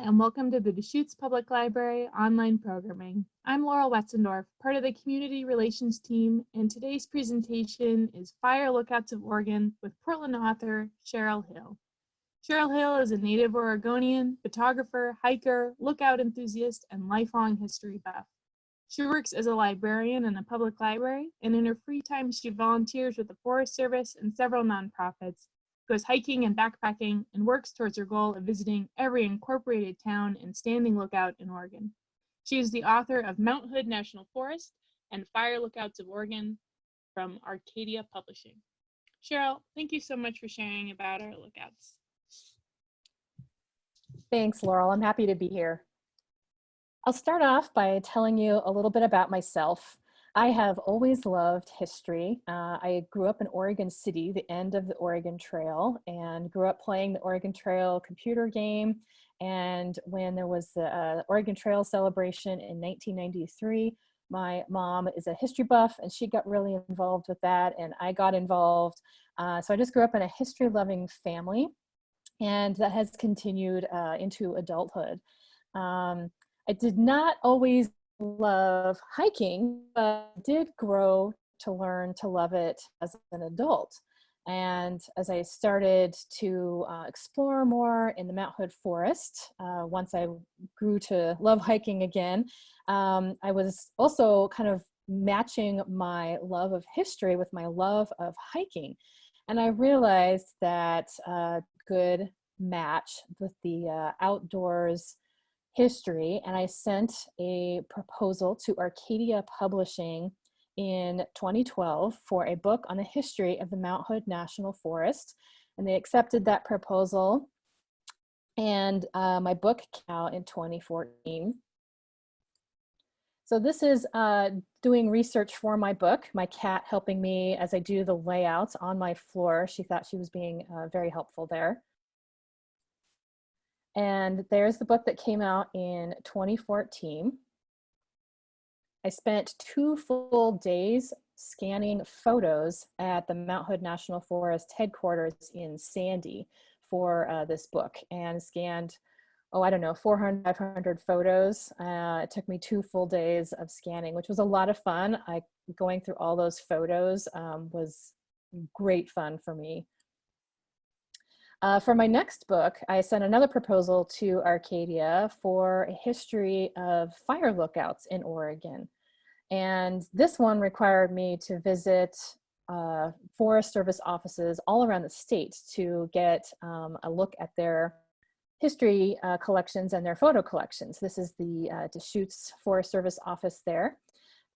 and welcome to the Deschutes Public Library online programming. I'm Laurel Wetzendorf, part of the Community Relations team, and today's presentation is Fire Lookouts of Oregon with Portland author Cheryl Hill. Cheryl Hill is a native Oregonian, photographer, hiker, lookout enthusiast, and lifelong history buff. She works as a librarian in a public library, and in her free time she volunteers with the Forest Service and several nonprofits, goes hiking and backpacking, and works towards her goal of visiting every incorporated town and standing lookout in Oregon. She is the author of Mount Hood National Forest and Fire Lookouts of Oregon from Arcadia Publishing. Cheryl, thank you so much for sharing about our lookouts. Thanks, Laurel. I'm happy to be here. I'll start off by telling you a little bit about myself. I have always loved history. I grew up in Oregon City, the end of the Oregon Trail, and grew up playing the Oregon Trail computer game. And when there was the Oregon Trail celebration in 1993, my mom is a history buff and she got really involved with that, and I got involved. So I just grew up in a history-loving family, and that has continued into adulthood. I did not always love hiking, but did grow to learn to love it as an adult. And as I started to explore more in the Mount Hood Forest, once I grew to love hiking again, I was also kind of matching my love of history with my love of hiking. And I realized that a good match with the outdoors history, and I sent a proposal to Arcadia Publishing in 2012 for a book on the history of the Mount Hood National Forest, and they accepted that proposal, and my book came out in 2014. So this is doing research for my book, my cat helping me as I do the layouts on my floor. She thought she was being very helpful there. And there's the book that came out in 2014. I spent 2 full days scanning photos at the Mount Hood National Forest headquarters in Sandy for this book, and scanned, oh, I don't know, 400, 500 photos. It took me 2 full days of scanning, which was a lot of fun. Going through all those photos was great fun for me. For my next book, I sent another proposal to Arcadia for a history of fire lookouts in Oregon. And this one required me to visit Forest Service offices all around the state to get a look at their history collections and their photo collections. This is the Deschutes Forest Service office there.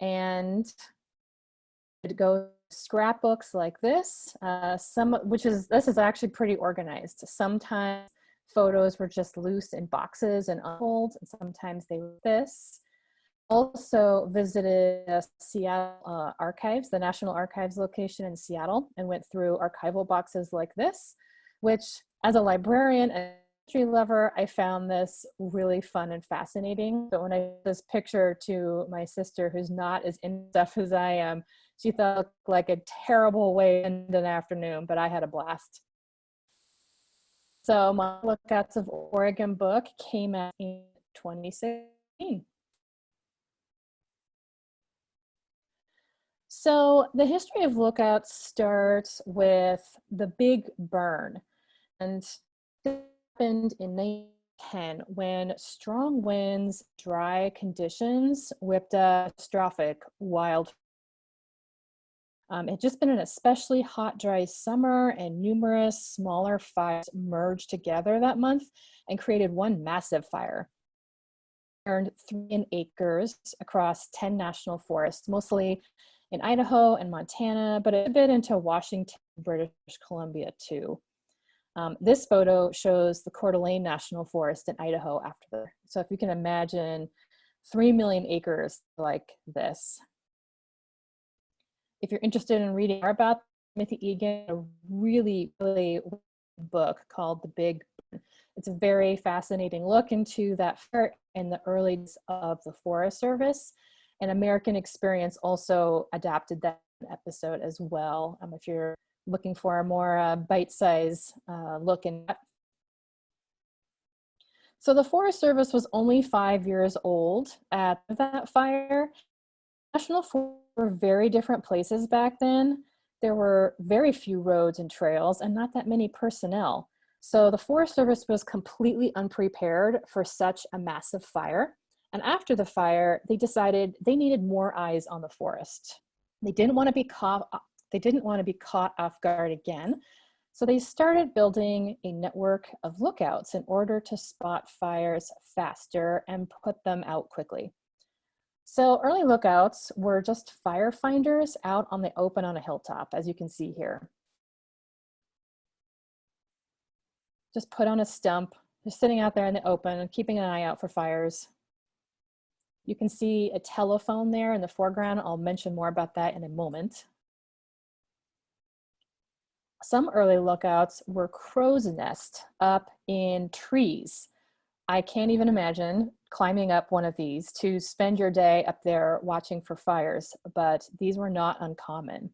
And it goes scrapbooks like this, this is actually pretty organized. Sometimes photos were just loose in boxes and unfolded, and sometimes they were this. Also visited Seattle Archives, the National Archives location in Seattle, and went through archival boxes like this, which as a librarian and history lover, I found this really fun and fascinating. But when I showed this picture to my sister, who's not as in stuff as I am, she thought it looked like a terrible way to end an afternoon, but I had a blast. So my Lookouts of Oregon book came out in 2016. So the history of lookouts starts with the Big Burn, and it happened in 1910 when strong winds, dry conditions whipped a catastrophic wildfire. It had just been an especially hot, dry summer, and numerous smaller fires merged together that month and created one massive fire. It burned 3 acres across 10 national forests, mostly in Idaho and Montana, but a bit into Washington, British Columbia too. This photo shows the Coeur d'Alene National Forest in Idaho after. So if you can imagine 3 million acres like this. If you're interested in reading more about Timothy Egan, a really book called The Big Burn. It's a very fascinating look into that fire in the early days of the Forest Service. And American Experience also adapted that episode as well. If you're looking for a more bite-sized look in that. So the Forest Service was only 5 years old at that fire. National forests were very different places back then. There were very few roads and trails and not that many personnel. So the Forest Service was completely unprepared for such a massive fire. And after the fire, they decided they needed more eyes on the forest. They didn't want to be caught off guard again. So they started building a network of lookouts in order to spot fires faster and put them out quickly. So early lookouts were just firefinders out on the open on a hilltop, as you can see here. Just put on a stump, just sitting out there in the open and keeping an eye out for fires. You can see a telephone there in the foreground. I'll mention more about that in a moment. Some early lookouts were crow's nests up in trees. I can't even imagine climbing up one of these to spend your day up there watching for fires, but these were not uncommon.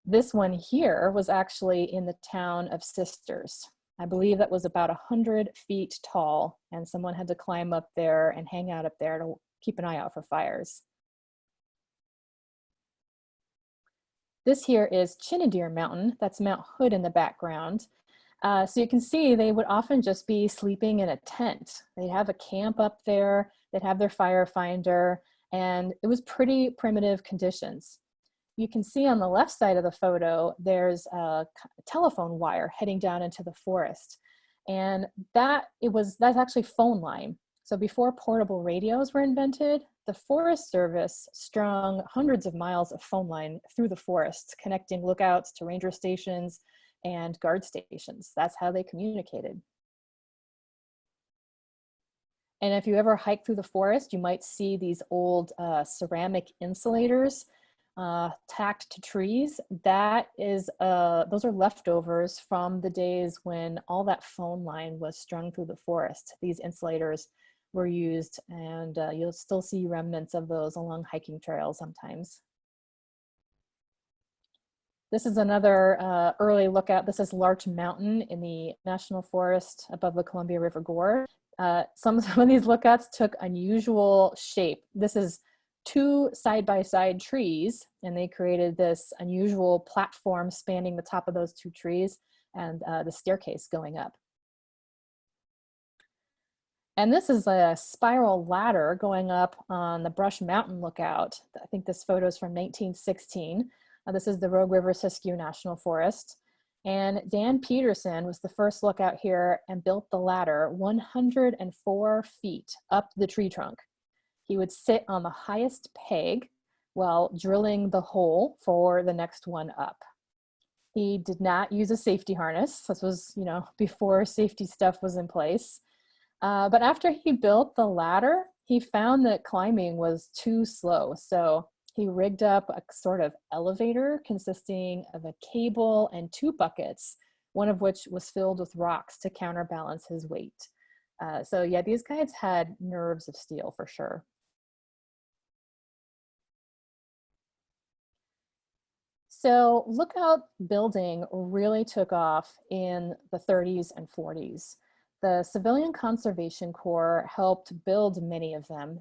This one here was actually in the town of Sisters. I believe that was about 100 feet tall, and someone had to climb up there and hang out up there to keep an eye out for fires. This here is Chinnadeer Mountain. That's Mount Hood in the background. So you can see they would often just be sleeping in a tent. They'd have a camp up there, they'd have their firefinder, and it was pretty primitive conditions. You can see on the left side of the photo, there's a telephone wire heading down into the forest. And that's actually phone line. So before portable radios were invented, the Forest Service strung hundreds of miles of phone line through the forest, connecting lookouts to ranger stations and guard stations. That's how they communicated. And if you ever hike through the forest, you might see these old ceramic insulators tacked to trees. Those are leftovers from the days when all that phone line was strung through the forest. These insulators were used, and you'll still see remnants of those along hiking trails sometimes. This is another early lookout. This is Larch Mountain in the National Forest above the Columbia River Gorge. Some of these lookouts took unusual shape. This is two side-by-side trees, and they created this unusual platform spanning the top of those two trees and the staircase going up. And this is a spiral ladder going up on the Brush Mountain lookout. I think this photo is from 1916. This is the Rogue River Siskiyou National Forest. And Dan Peterson was the first lookout here and built the ladder 104 feet up the tree trunk. He would sit on the highest peg while drilling the hole for the next one up. He did not use a safety harness. This was, before safety stuff was in place. But after he built the ladder, he found that climbing was too slow. So he rigged up a sort of elevator consisting of a cable and two buckets, one of which was filled with rocks to counterbalance his weight. So yeah, these guys had nerves of steel for sure. So lookout building really took off in the 30s and 40s. The Civilian Conservation Corps helped build many of them.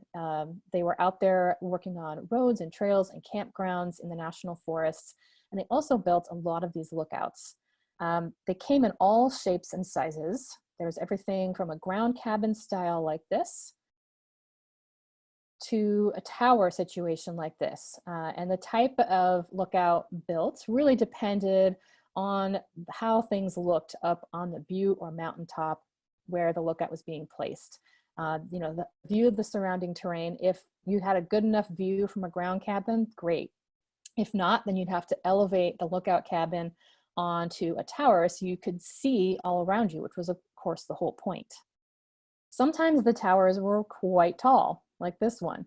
They were out there working on roads and trails and campgrounds in the national forests, and they also built a lot of these lookouts. They came in all shapes and sizes. There's everything from a ground cabin style like this to a tower situation like this. And the type of lookout built really depended on how things looked up on the butte or mountaintop where the lookout was being placed. The view of the surrounding terrain, if you had a good enough view from a ground cabin, great. If not, then you'd have to elevate the lookout cabin onto a tower so you could see all around you, which was of course the whole point. Sometimes the towers were quite tall, like this one.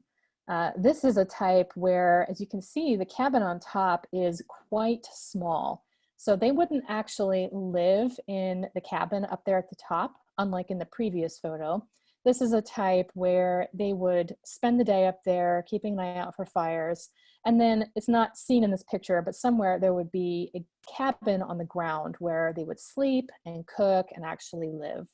This is a type where, as you can see, the cabin on top is quite small. So they wouldn't actually live in the cabin up there at the top, unlike in the previous photo. This is a type where they would spend the day up there, keeping an eye out for fires. And then it's not seen in this picture, but somewhere there would be a cabin on the ground where they would sleep and cook and actually live.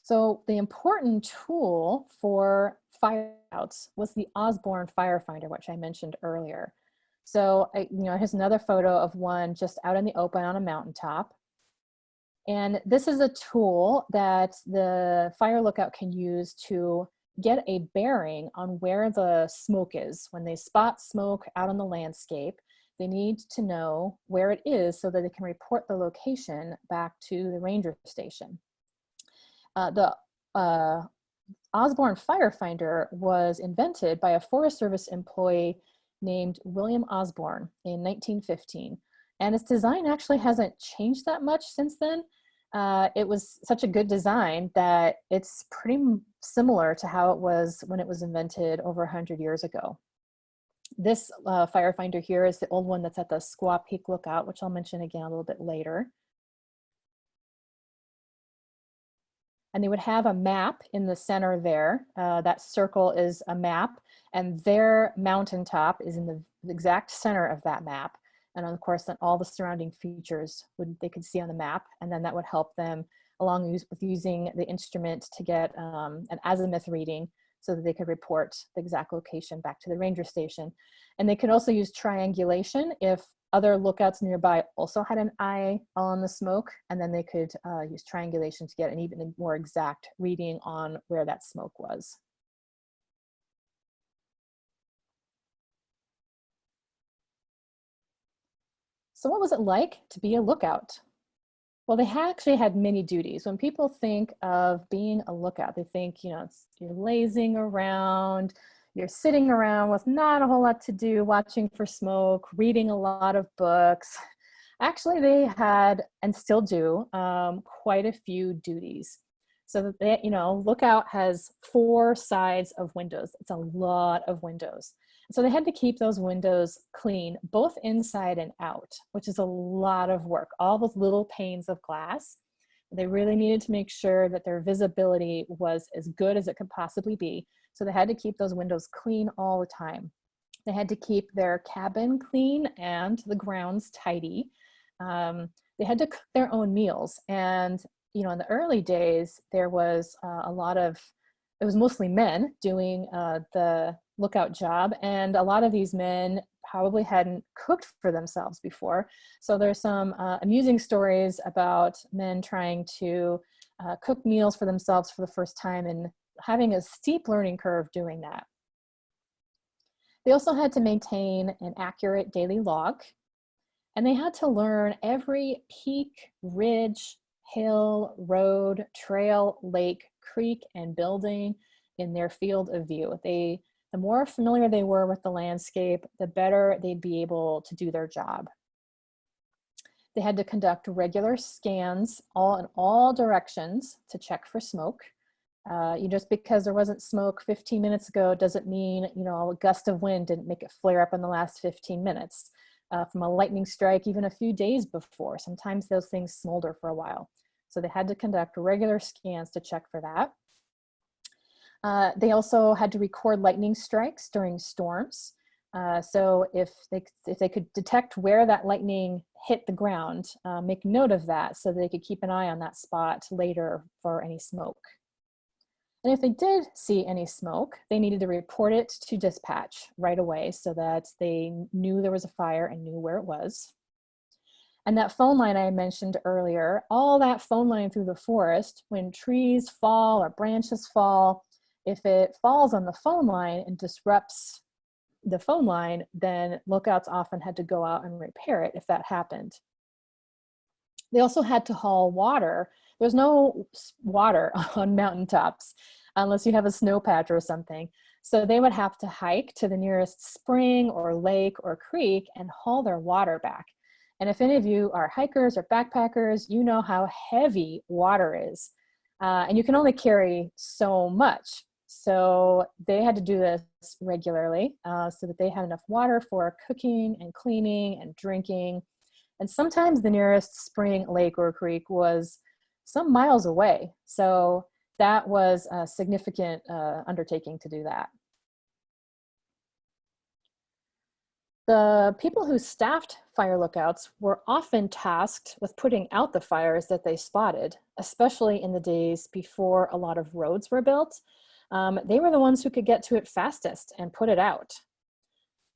So the important tool for fireouts was the Osborne firefinder, which I mentioned earlier. So, here's another photo of one just out in the open on a mountaintop. And this is a tool that the fire lookout can use to get a bearing on where the smoke is. When they spot smoke out on the landscape, they need to know where it is so that they can report the location back to the ranger station. The Osborne firefinder was invented by a Forest Service employee named William Osborne in 1915. And its design actually hasn't changed that much since then. It was such a good design that it's pretty similar to how it was when it was invented over 100 years ago. This firefinder here is the old one that's at the Squaw Peak Lookout, which I'll mention again a little bit later. And they would have a map in the center there. That circle is a map, and their mountaintop is in the exact center of that map. And of course, then all the surrounding features they could see on the map, and then that would help them along with using the instrument to get an azimuth reading so that they could report the exact location back to the ranger station. And they could also use triangulation if other lookouts nearby also had an eye on the smoke, and then they could use triangulation to get an even more exact reading on where that smoke was. So what was it like to be a lookout? Well, they actually had many duties. When people think of being a lookout, they think, you're lazing around, you're sitting around with not a whole lot to do, watching for smoke, reading a lot of books. Actually, they had, and still do, quite a few duties. So that they, lookout has 4 sides of windows. It's a lot of windows. So they had to keep those windows clean, both inside and out, which is a lot of work. All those little panes of glass. They really needed to make sure that their visibility was as good as it could possibly be. So they had to keep those windows clean all the time. They had to keep their cabin clean and the grounds tidy. They had to cook their own meals. And, in the early days, there was it was mostly men doing the lookout job. And a lot of these men probably hadn't cooked for themselves before. So there's some amusing stories about men trying to cook meals for themselves for the first time and having a steep learning curve doing that. They also had to maintain an accurate daily log, and they had to learn every peak, ridge, hill, road, trail, lake, creek, and building in their field of view. The more familiar they were with the landscape, the better they'd be able to do their job. They had to conduct regular scans in all directions to check for smoke. Just because there wasn't smoke 15 minutes ago doesn't mean, a gust of wind didn't make it flare up in the last 15 minutes. From a lightning strike even a few days before. Sometimes those things smolder for a while. So they had to conduct regular scans to check for that. They also had to record lightning strikes during storms. So if they could detect where that lightning hit the ground, make note of that so they could keep an eye on that spot later for any smoke. And if they did see any smoke, they needed to report it to dispatch right away so that they knew there was a fire and knew where it was. And that phone line I mentioned earlier, all that phone line through the forest, when trees fall or branches fall, if it falls on the phone line and disrupts the phone line, then lookouts often had to go out and repair it if that happened. They also had to haul water. There's no water on mountaintops unless you have a snow patch or something. So they would have to hike to the nearest spring or lake or creek and haul their water back. And if any of you are hikers or backpackers, you know how heavy water is. And you can only carry so much. So they had to do this regularly so that they had enough water for cooking and cleaning and drinking. And sometimes the nearest spring, lake, or creek was some miles away. So that was a significant undertaking to do that. The people who staffed fire lookouts were often tasked with putting out the fires that they spotted, especially in the days before a lot of roads were built. They were the ones who could get to it fastest and put it out.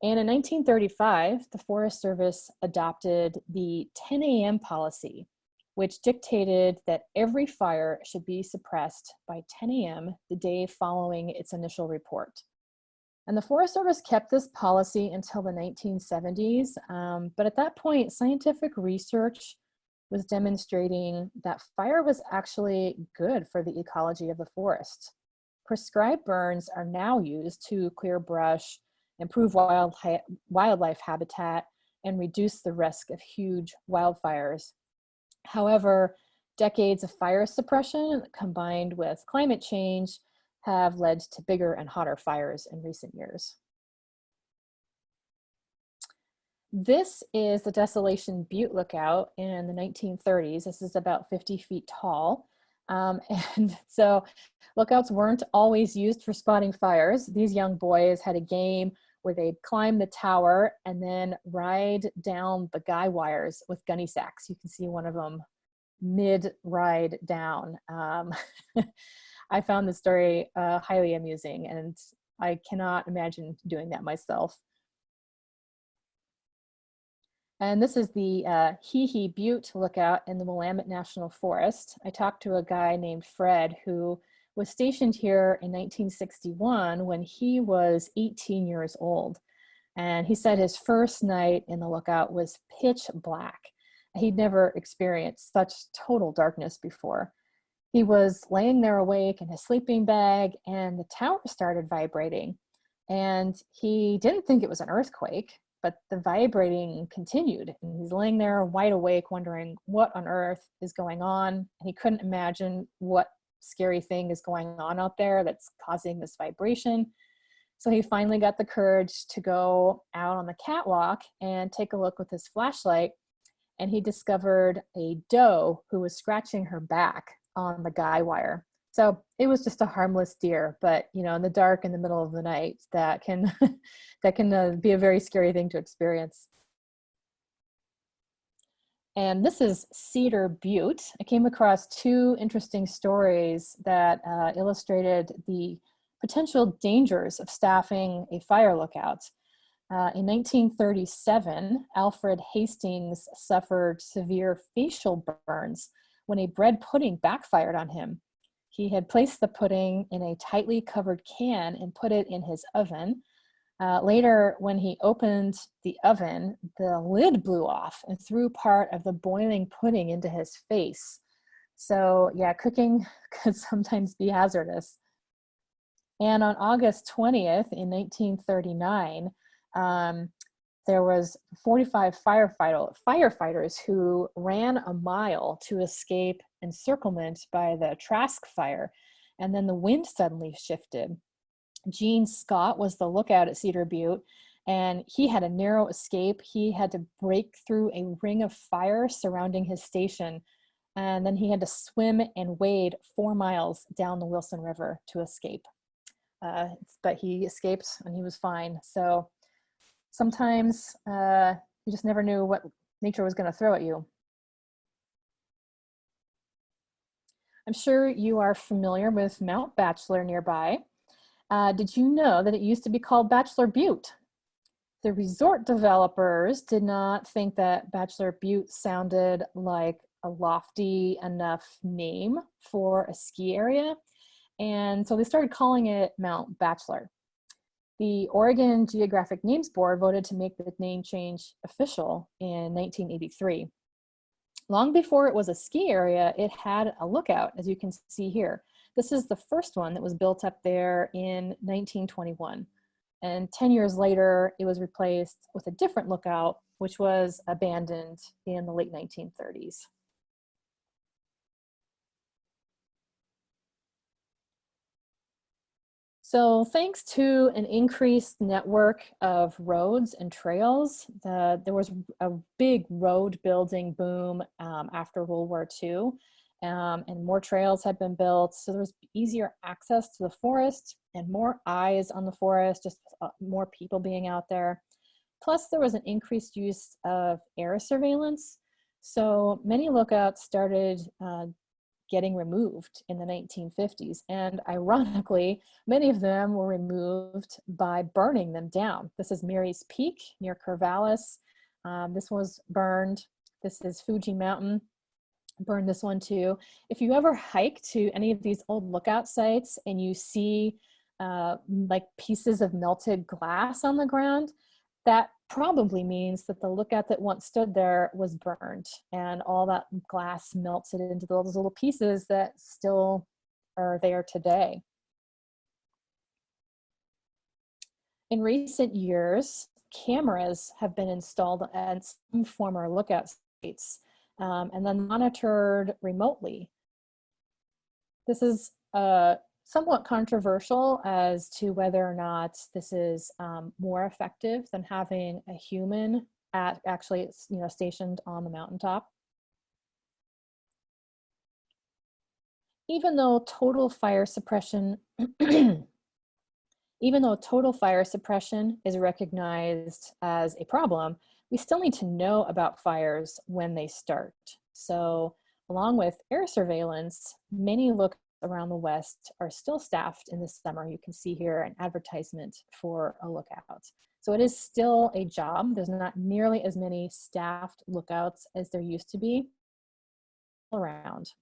And in 1935, the Forest Service adopted the 10 a.m. policy, which dictated that every fire should be suppressed by 10 a.m. the day following its initial report. And the Forest Service kept this policy until the 1970s, but at that point, scientific research was demonstrating that fire was actually good for the ecology of the forest. Prescribed burns are now used to clear brush, improve wildlife habitat, and reduce the risk of huge wildfires. However, decades of fire suppression combined with climate change have led to bigger and hotter fires in recent years. This is the Desolation Butte Lookout in the 1930s. This is about 50 feet tall. And so lookouts weren't always used for spotting fires. These young boys had a game where they'd climb the tower and then ride down the guy wires with gunny sacks. You can see one of them mid-ride down. I found the story highly amusing, and I cannot imagine doing that myself. And this is the Hee Butte Lookout in the Willamette National Forest. I talked to a guy named Fred who was stationed here in 1961 when he was 18 years old. And he said his first night in the lookout was pitch black. He'd never experienced such total darkness before. He was laying there awake in his sleeping bag and the tower started vibrating. And he didn't think it was an earthquake, but the vibrating continued. And he's laying there wide awake, wondering what on earth is going on. And he couldn't imagine what scary thing is going on out there that's causing this vibration. So he finally got the courage to go out on the catwalk and take a look with his flashlight. And he discovered a doe who was scratching her back on the guy wire. So it was just a harmless deer, but you know, in the dark, in the middle of the night, that can be a very scary thing to experience. And this is Cedar Butte. I came across two interesting stories that illustrated the potential dangers of staffing a fire lookout. In 1937, Alfred Hastings suffered severe facial burns when a bread pudding backfired on him. He had placed the pudding in a tightly covered can and put it in his oven. Later, when he opened the oven, the lid blew off and threw part of the boiling pudding into his face. So yeah, cooking could sometimes be hazardous. And on August 20th in 1939, there was 45 firefighters who ran a mile to escape encirclement by the Trask fire, and then the wind suddenly shifted. Gene Scott was the lookout at Cedar Butte, and he had a narrow escape. He had to break through a ring of fire surrounding his station, and then he had to swim and wade 4 miles down the Wilson River to escape. But he escaped and he was fine. So sometimes you just never knew what nature was going to throw at you. I'm sure you are familiar with Mount Bachelor nearby. Did you know that it used to be called Bachelor Butte? The resort developers did not think that Bachelor Butte sounded like a lofty enough name for a ski area, and so they started calling it Mount Bachelor. The Oregon Geographic Names Board voted to make the name change official in 1983. Long before it was a ski area, it had a lookout, as you can see here. This is the first one that was built up there in 1921. And 10 years later, it was replaced with a different lookout, which was abandoned in the late 1930s. So thanks to an increased network of roads and trails, there was a big road building boom after World War II, and more trails had been built. So there was easier access to the forest and more eyes on the forest, just more people being out there. Plus, there was an increased use of air surveillance. So many lookouts started getting removed in the 1950s. And ironically, many of them were removed by burning them down. This is Mary's Peak near Corvallis. This was burned. This is Fuji Mountain. Burned this one too. If you ever hike to any of these old lookout sites and you see like pieces of melted glass on the ground, that probably means that the lookout that once stood there was burned and all that glass melted into those little pieces that still are there today. In recent years, cameras have been installed at some former lookout sites and then monitored remotely. This is somewhat controversial as to whether or not this is more effective than having a human actually stationed on the mountaintop. Even though total fire suppression is recognized as a problem, we still need to know about fires when they start. So along with air surveillance, many lookouts around the West are still staffed in the summer. You can see here an advertisement for a lookout. So it is still a job. There's not nearly as many staffed lookouts as there used to be around.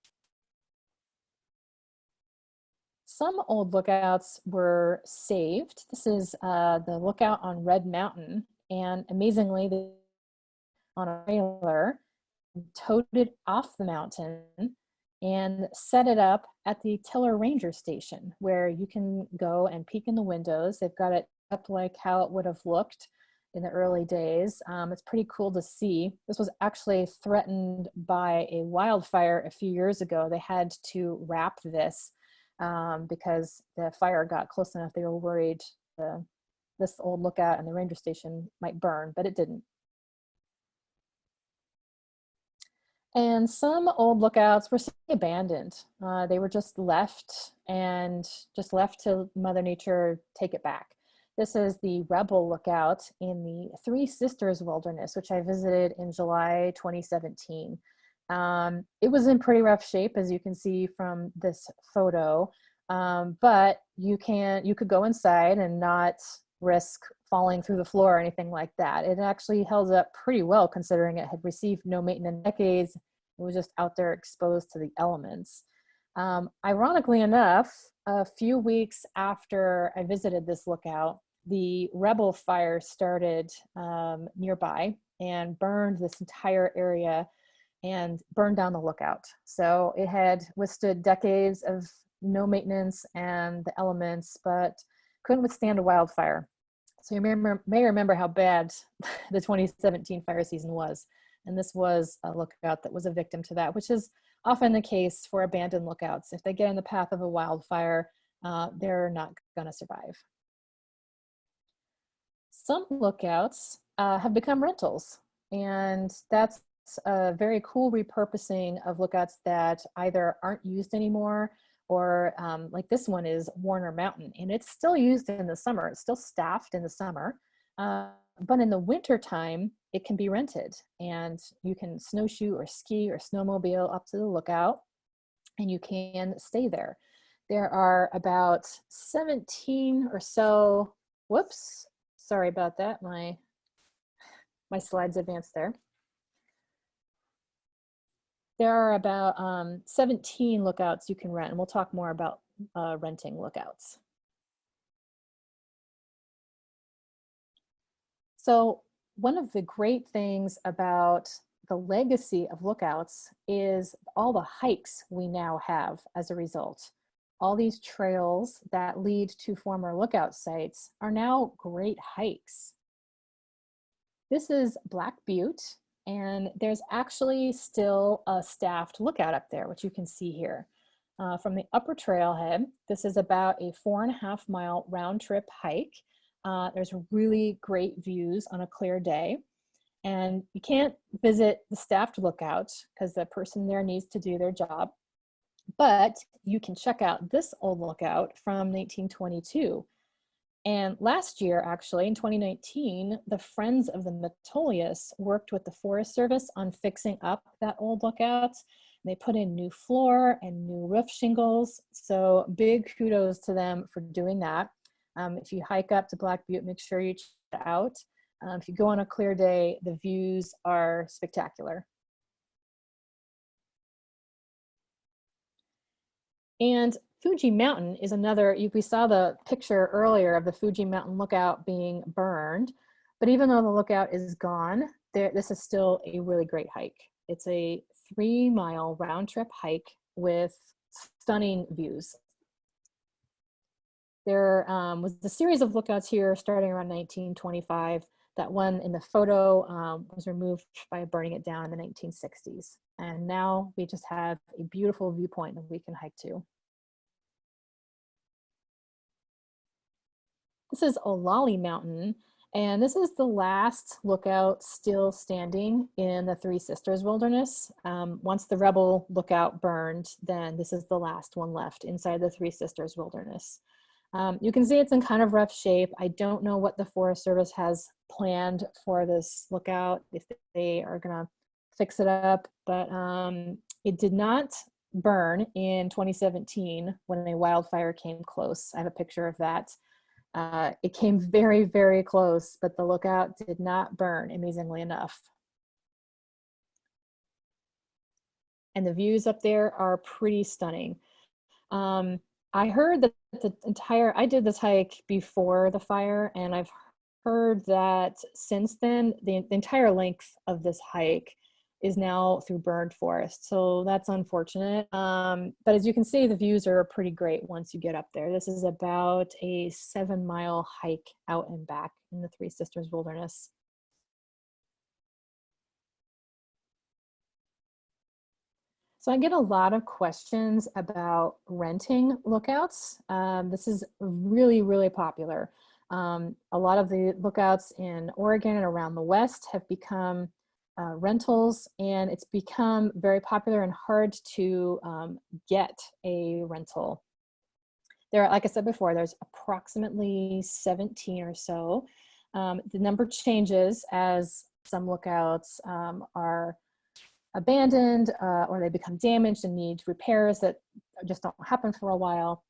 Some old lookouts were saved. This is the lookout on Red Mountain, and amazingly, on a trailer, towed it off the mountain and set it up at the Tiller Ranger Station, where you can go and peek in the windows. They've got it up like how it would have looked in the early days. It's pretty cool to see. This was actually threatened by a wildfire a few years ago. They had to wrap this because the fire got close enough. They were worried this old lookout and the ranger station might burn, but it didn't. And some old lookouts were abandoned. They were just left to Mother Nature take it back. This is the Rebel Lookout in the Three Sisters Wilderness, which I visited in July 2017. It was in pretty rough shape, as you can see from this photo, but you could go inside and not risk falling through the floor or anything like that. It actually held up pretty well considering it had received no maintenance in decades. It was just out there exposed to the elements. Ironically enough, a few weeks after I visited this lookout, the Rebel fire started nearby and burned this entire area and burned down the lookout. So it had withstood decades of no maintenance and the elements, but couldn't withstand a wildfire. So you may remember how bad the 2017 fire season was. And this was a lookout that was a victim to that, which is often the case for abandoned lookouts. If they get in the path of a wildfire, they're not going to survive. Some lookouts have become rentals, and that's a very cool repurposing of lookouts that either aren't used anymore or like this one is Warner Mountain, and it's still used in the summer. It's still staffed in the summer, but in the winter time, it can be rented, and you can snowshoe or ski or snowmobile up to the lookout, and you can stay there. There are about 17 or so, whoops, sorry about that, my slides advanced there. There are about 17 lookouts you can rent, and we'll talk more about renting lookouts. So one of the great things about the legacy of lookouts is all the hikes we now have as a result. All these trails that lead to former lookout sites are now great hikes. This is Black Butte, and there's actually still a staffed lookout up there, which you can see here. From the upper trailhead, this is about a 4.5 mile round trip hike. There's really great views on a clear day. And you can't visit the staffed lookout because the person there needs to do their job. But you can check out this old lookout from 1922. And last year, actually, in 2019, the Friends of the Metolius worked with the Forest Service on fixing up that old lookout. They put in new floor and new roof shingles. So big kudos to them for doing that. If you hike up to Black Butte, make sure you check it out. If you go on a clear day, the views are spectacular. And Fuji Mountain is another, we saw the picture earlier of the Fuji Mountain lookout being burned, but even though the lookout is gone, this is still a really great hike. It's a 3-mile round trip hike with stunning views. There was a series of lookouts here starting around 1925. That one in the photo was removed by burning it down in the 1960s. And now we just have a beautiful viewpoint that we can hike to. This is Olali Mountain, and this is the last lookout still standing in the Three Sisters Wilderness. Once the Rebel lookout burned, then this is the last one left inside the Three Sisters Wilderness. You can see it's in kind of rough shape. I don't know what the Forest Service has planned for this lookout, if they are gonna fix it up, but it did not burn in 2017 when a wildfire came close. I have a picture of that. It came very, very close, but the lookout did not burn, amazingly enough. And the views up there are pretty stunning. I heard that I did this hike before the fire, and I've heard that since then, the entire length of this hike is now through burned forest. So that's unfortunate. But as you can see, the views are pretty great once you get up there. This is about a 7-mile hike out and back in the Three Sisters Wilderness. So I get a lot of questions about renting lookouts. This is really, really popular. A lot of the lookouts in Oregon and around the West have become rentals, and it's become very popular and hard to get a rental. There, like I said before, there's approximately 17 or so. The number changes as some lookouts are abandoned or they become damaged and need repairs that just don't happen for a while.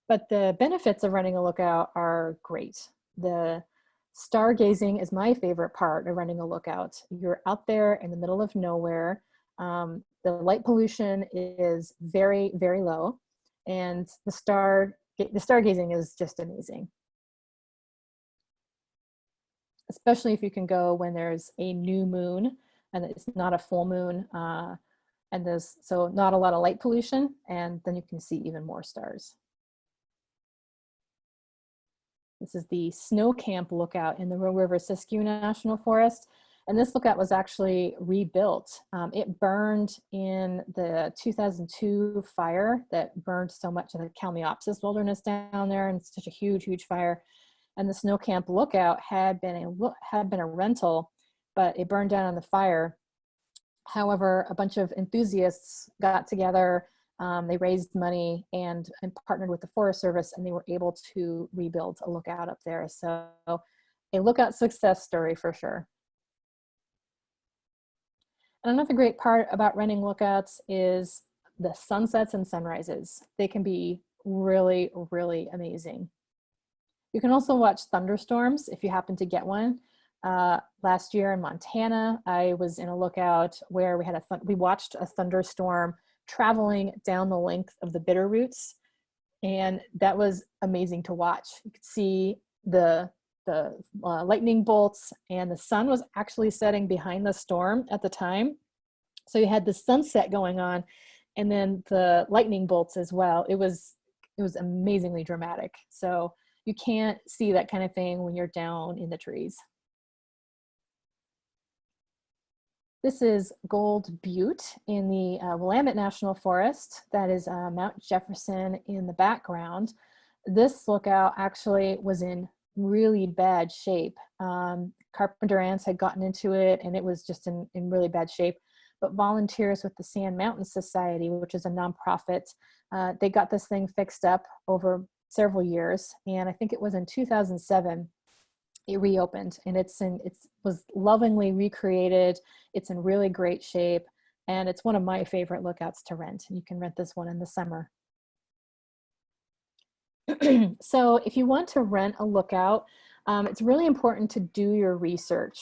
But the benefits of renting a lookout are great. The stargazing is my favorite part of renting a lookout. You're out there in the middle of nowhere. The light pollution is very, very low, and the stargazing is just amazing. Especially if you can go when there's a new moon and it's not a full moon, and there's so not a lot of light pollution, and then you can see even more stars. This is the Snow Camp lookout in the Rogue River Siskiyou National Forest, and this lookout was actually rebuilt. It burned in the 2002 fire that burned so much of the Kalmiopsis wilderness down there, and it's such a huge, huge fire. And the Snow Camp lookout had been a rental, but it burned down in the fire. However, a bunch of enthusiasts got together, they raised money and partnered with the Forest Service, and they were able to rebuild a lookout up there. So a lookout success story for sure. And another great part about renting lookouts is the sunsets and sunrises. They can be really, really amazing. You can also watch thunderstorms if you happen to get one. Last year in Montana, I was in a lookout where we watched a thunderstorm traveling down the length of the Bitterroots, and that was amazing to watch. You could see the lightning bolts, and the sun was actually setting behind the storm at the time. So you had the sunset going on, and then the lightning bolts as well. It was amazingly dramatic. So you can't see that kind of thing when you're down in the trees. This is Gold Butte in the Willamette National Forest. That is Mount Jefferson in the background. This lookout actually was in really bad shape. Carpenter ants had gotten into it, and it was just in really bad shape. But volunteers with the Sand Mountain Society, which is a nonprofit, they got this thing fixed up over several years. And I think it was in 2007, it reopened, and it was lovingly recreated. It's in really great shape. And it's one of my favorite lookouts to rent. And you can rent this one in the summer. So if you want to rent a lookout, it's really important to do your research.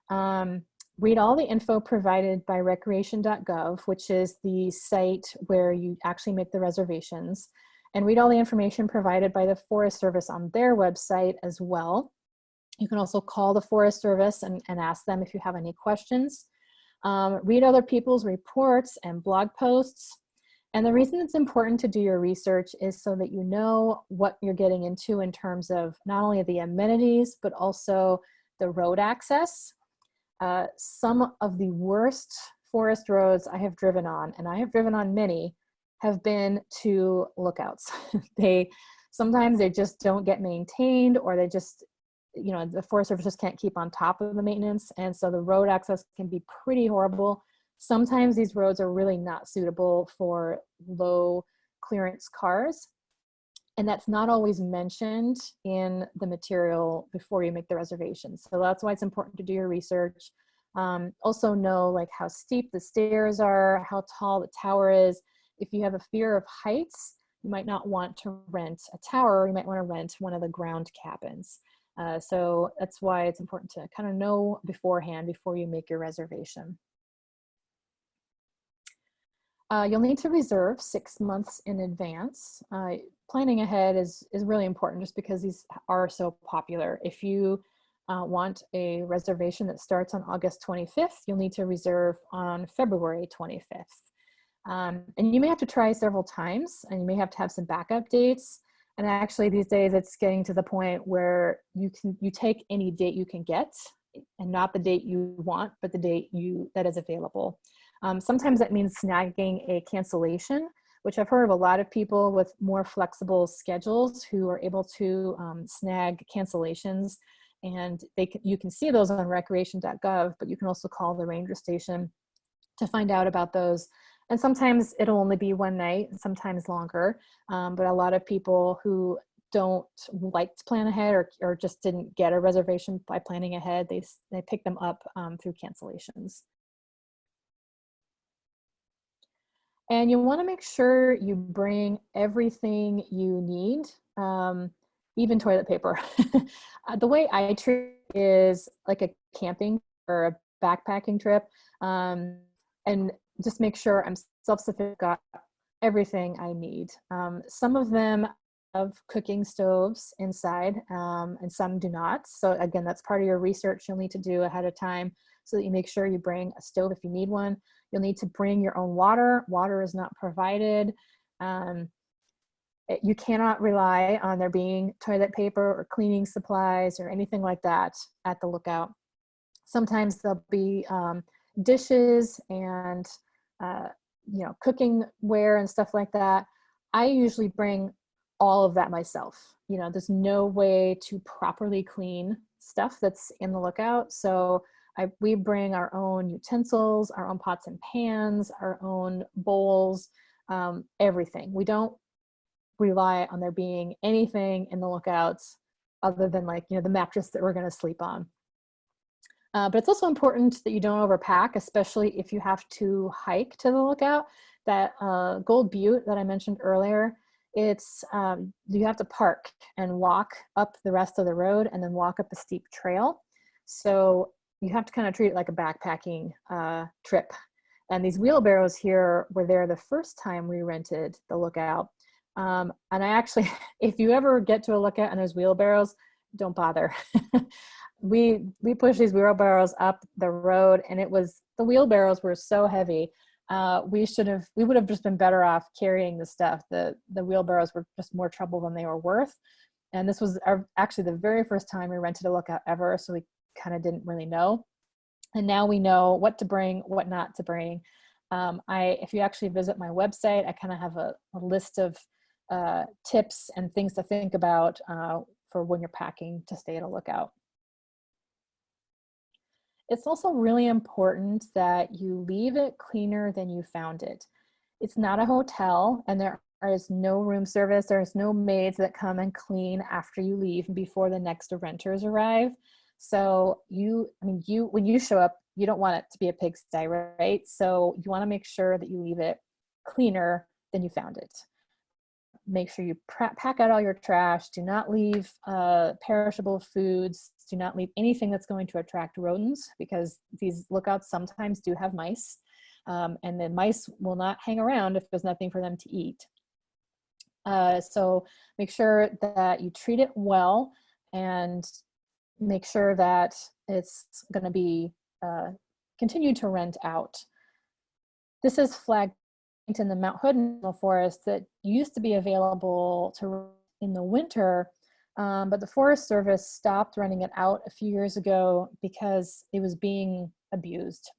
Read all the info provided by recreation.gov, which is the site where you actually make the reservations, and read all the information provided by the Forest Service on their website as well. You can also call the Forest Service and ask them if you have any questions. Read other people's reports and blog posts. And the reason it's important to do your research is so that you know what you're getting into in terms of not only the amenities, but also the road access. Some of the worst forest roads I have driven on, and I have driven on many, have been to lookouts. Sometimes they just don't get maintained, or they just, you know, the Forest Service just can't keep on top of the maintenance. And so the road access can be pretty horrible. Sometimes these roads are really not suitable for low clearance cars. And that's not always mentioned in the material before you make the reservation. So that's why it's important to do your research. Also know like how steep the stairs are, how tall the tower is. If you have a fear of heights, you might not want to rent a tower. You might want to rent one of the ground cabins. So that's why it's important to kind of know beforehand before you make your reservation. You'll need to reserve 6 months in advance. Planning ahead is really important just because these are so popular. If you want a reservation that starts on August 25th, you'll need to reserve on February 25th. And you may have to try several times, and you may have to have some backup dates. And actually these days it's getting to the point where you take any date you can get, and not the date you want, but the date that is available. Sometimes that means snagging a cancellation, which I've heard of a lot of people with more flexible schedules who are able to snag cancellations. And you can see those on recreation.gov, but you can also call the ranger station to find out about those. And sometimes it'll only be one night, and sometimes longer. But a lot of people who don't like to plan ahead, or just didn't get a reservation by planning ahead, they pick them up through cancellations. And you want to make sure you bring everything you need, even toilet paper. The way I treat it is like a camping or a backpacking trip, and just make sure I'm self-sufficient, got everything I need. Some of them have cooking stoves inside, and some do not. So again, that's part of your research you'll need to do ahead of time, so that you make sure you bring a stove if you need one. You'll need to bring your own water. Water is not provided. You cannot rely on there being toilet paper or cleaning supplies or anything like that at the lookout. Sometimes there'll be dishes and cooking ware and stuff like that. I usually bring all of that myself. There's no way to properly clean stuff that's in the lookout. So we bring our own utensils, our own pots and pans, our own bowls, everything. We don't rely on there being anything in the lookouts other than the mattress that we're going to sleep on. But it's also important that you don't overpack, especially if you have to hike to the lookout. That Gold Butte that I mentioned earlier, it's you have to park and walk up the rest of the road and then walk up a steep trail. So you have to kind of treat it like a backpacking trip. And these wheelbarrows here were there the first time we rented the lookout. And I actually, if you ever get to a lookout and there's wheelbarrows, don't bother. We pushed these wheelbarrows up the road, and the wheelbarrows were so heavy. We would have just been better off carrying the stuff. The wheelbarrows were just more trouble than they were worth. And this was actually the very first time we rented a lookout ever, so we kind of didn't really know. And now we know what to bring, what not to bring. If you actually visit my website, I kind of have a list of tips and things to think about for when you're packing to stay at a lookout. It's also really important that you leave it cleaner than you found it. It's not a hotel, and there is no room service. There's no maids that come and clean after you leave before the next renters arrive. So when you show up, you don't want it to be a pigsty, right? So you want to make sure that you leave it cleaner than you found it. Make sure you pack out all your trash. Do not leave perishable foods. Do not leave anything that's going to attract rodents, because these lookouts sometimes do have mice. And the mice will not hang around if there's nothing for them to eat. So make sure that you treat it well, and make sure that it's going to be continued to rent out. This is flagged in the Mount Hood National Forest that used to be available to in the winter, but the Forest Service stopped renting it out a few years ago because it was being abused.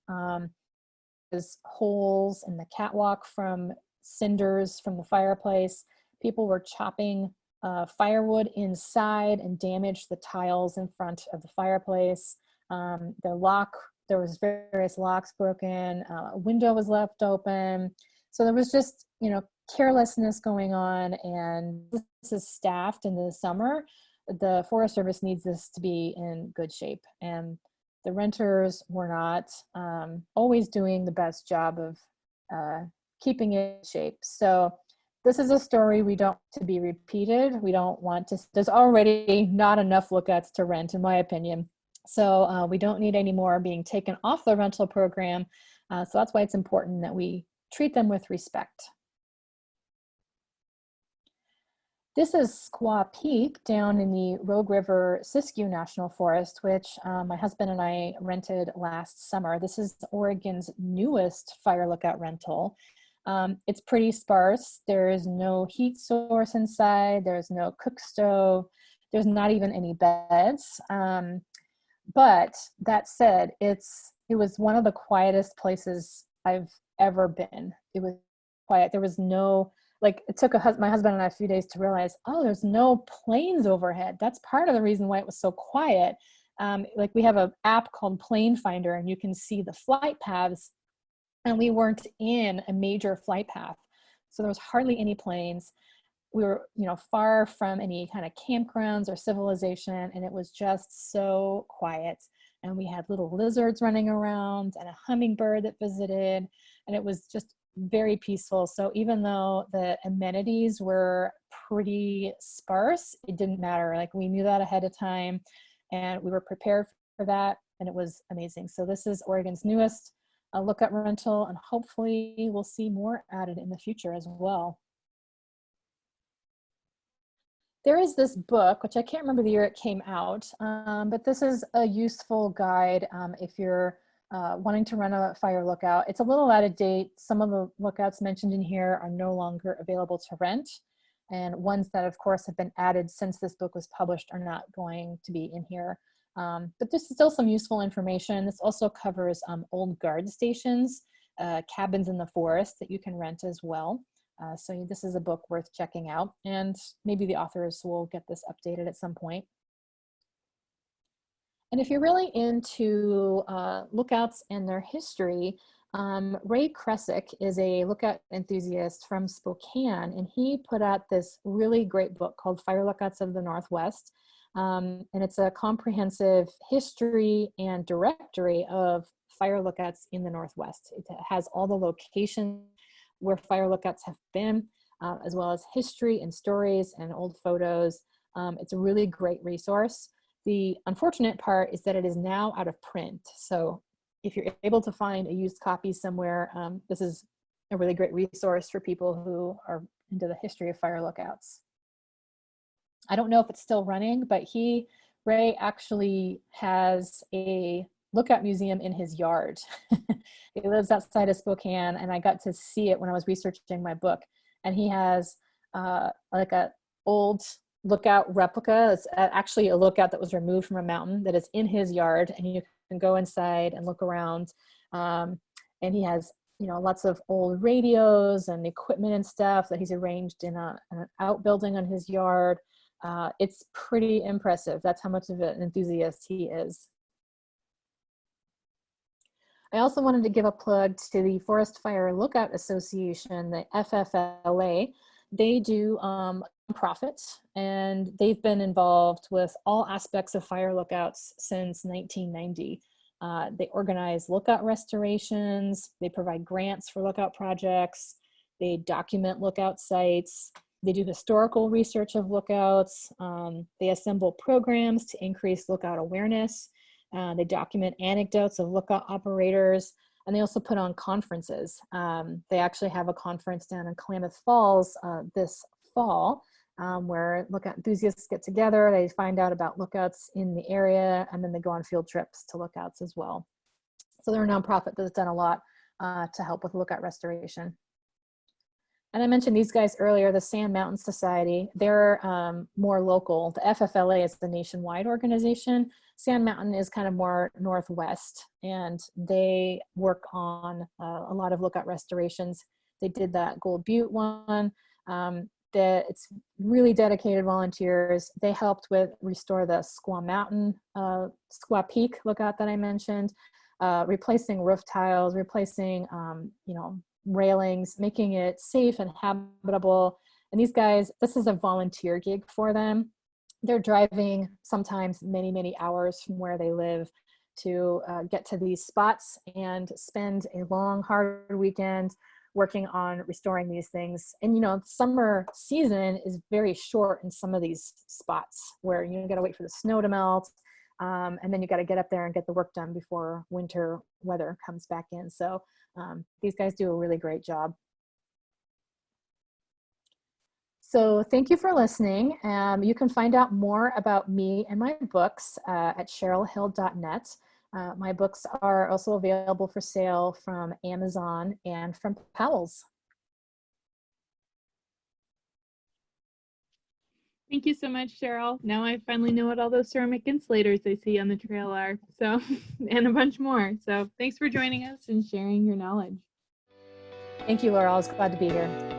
There's holes in the catwalk from cinders from the fireplace. People were chopping firewood inside and damaged the tiles in front of the fireplace. There was various locks broken, a window was left open. So there was just, carelessness going on, and this is staffed in the summer. The Forest Service needs this to be in good shape, and the renters were not always doing the best job of keeping it in shape. So this is a story we don't want to be repeated. We don't want to, there's already not enough lookouts to rent, in my opinion. So we don't need any more being taken off the rental program. So that's why it's important that we treat them with respect. This is Squaw Peak down in the Rogue River Siskiyou National Forest, which my husband and I rented last summer. This is Oregon's newest fire lookout rental. It's pretty sparse. There is no heat source inside. There's no cook stove. There's not even any beds. But that said, it was one of the quietest places I've ever been. It was quiet. There was no, it took my husband and I a few days to realize, oh, there's no planes overhead. That's part of the reason why it was so quiet. We have an app called Plane Finder, and you can see the flight paths, and we weren't in a major flight path. So there was hardly any planes. We were, far from any kind of campgrounds or civilization, and it was just so quiet. And we had little lizards running around and a hummingbird that visited, and it was just very peaceful. So even though the amenities were pretty sparse, it didn't matter. We knew that ahead of time, and we were prepared for that, and it was amazing. So this is Oregon's newest lookout rental, and hopefully we'll see more added in the future as well. There is this book, which I can't remember the year it came out, but this is a useful guide if you're wanting to run a fire lookout. It's a little out of date. Some of the lookouts mentioned in here are no longer available to rent, and ones that of course have been added since this book was published are not going to be in here. But there's still some useful information. This also covers old guard stations, cabins in the forest that you can rent as well. So this is a book worth checking out, and maybe the authors will get this updated at some point. And if you're really into lookouts and their history, Ray Kresick is a lookout enthusiast from Spokane, and he put out this really great book called Fire Lookouts of the Northwest. And it's a comprehensive history and directory of fire lookouts in the Northwest. It has all the locations where fire lookouts have been, as well as history and stories and old photos. It's a really great resource. The unfortunate part is that it is now out of print. So if you're able to find a used copy somewhere, this is a really great resource for people who are into the history of fire lookouts. I don't know if it's still running, but Ray actually has a lookout museum in his yard. He lives outside of Spokane, and I got to see it when I was researching my book. And he has a old lookout replica. It's actually a lookout that was removed from a mountain that is in his yard, and you can go inside and look around. And he has lots of old radios and equipment and stuff that he's arranged in an outbuilding on his yard. It's pretty impressive. That's how much of an enthusiast he is. I also wanted to give a plug to the Forest Fire Lookout Association, the FFLA. They do profits, and they've been involved with all aspects of fire lookouts since 1990. They organize lookout restorations, they provide grants for lookout projects, they document lookout sites, they do historical research of lookouts, they assemble programs to increase lookout awareness, they document anecdotes of lookout operators, and they also put on conferences. They actually have a conference down in Klamath Falls this fall, where lookout enthusiasts get together, they find out about lookouts in the area, and then they go on field trips to lookouts as well. So they're a nonprofit that's done a lot to help with lookout restoration. And I mentioned these guys earlier, the Sand Mountain Society. They're more local. The FFLA is the nationwide organization. Sand Mountain is kind of more northwest, and they work on a lot of lookout restorations. They did that Gold Butte one. It's really dedicated volunteers. They helped with restore the Squaw Mountain, Squaw Peak lookout that I mentioned, replacing roof tiles, replacing, railings, making it safe and habitable. And these guys, this is a volunteer gig for them. They're driving sometimes many, many hours from where they live to get to these spots and spend a long, hard weekend working on restoring these things. And summer season is very short in some of these spots where you got to wait for the snow to melt, and then you got to get up there and get the work done before winter weather comes back in. So these guys do a really great job. So thank you for listening. You can find out more about me and my books at cherylhill.net. My books are also available for sale from Amazon and from Powell's. Thank you so much, Cheryl. Now I finally know what all those ceramic insulators I see on the trail are. So, and a bunch more. So thanks for joining us and sharing your knowledge. Thank you, Laura. I was glad to be here.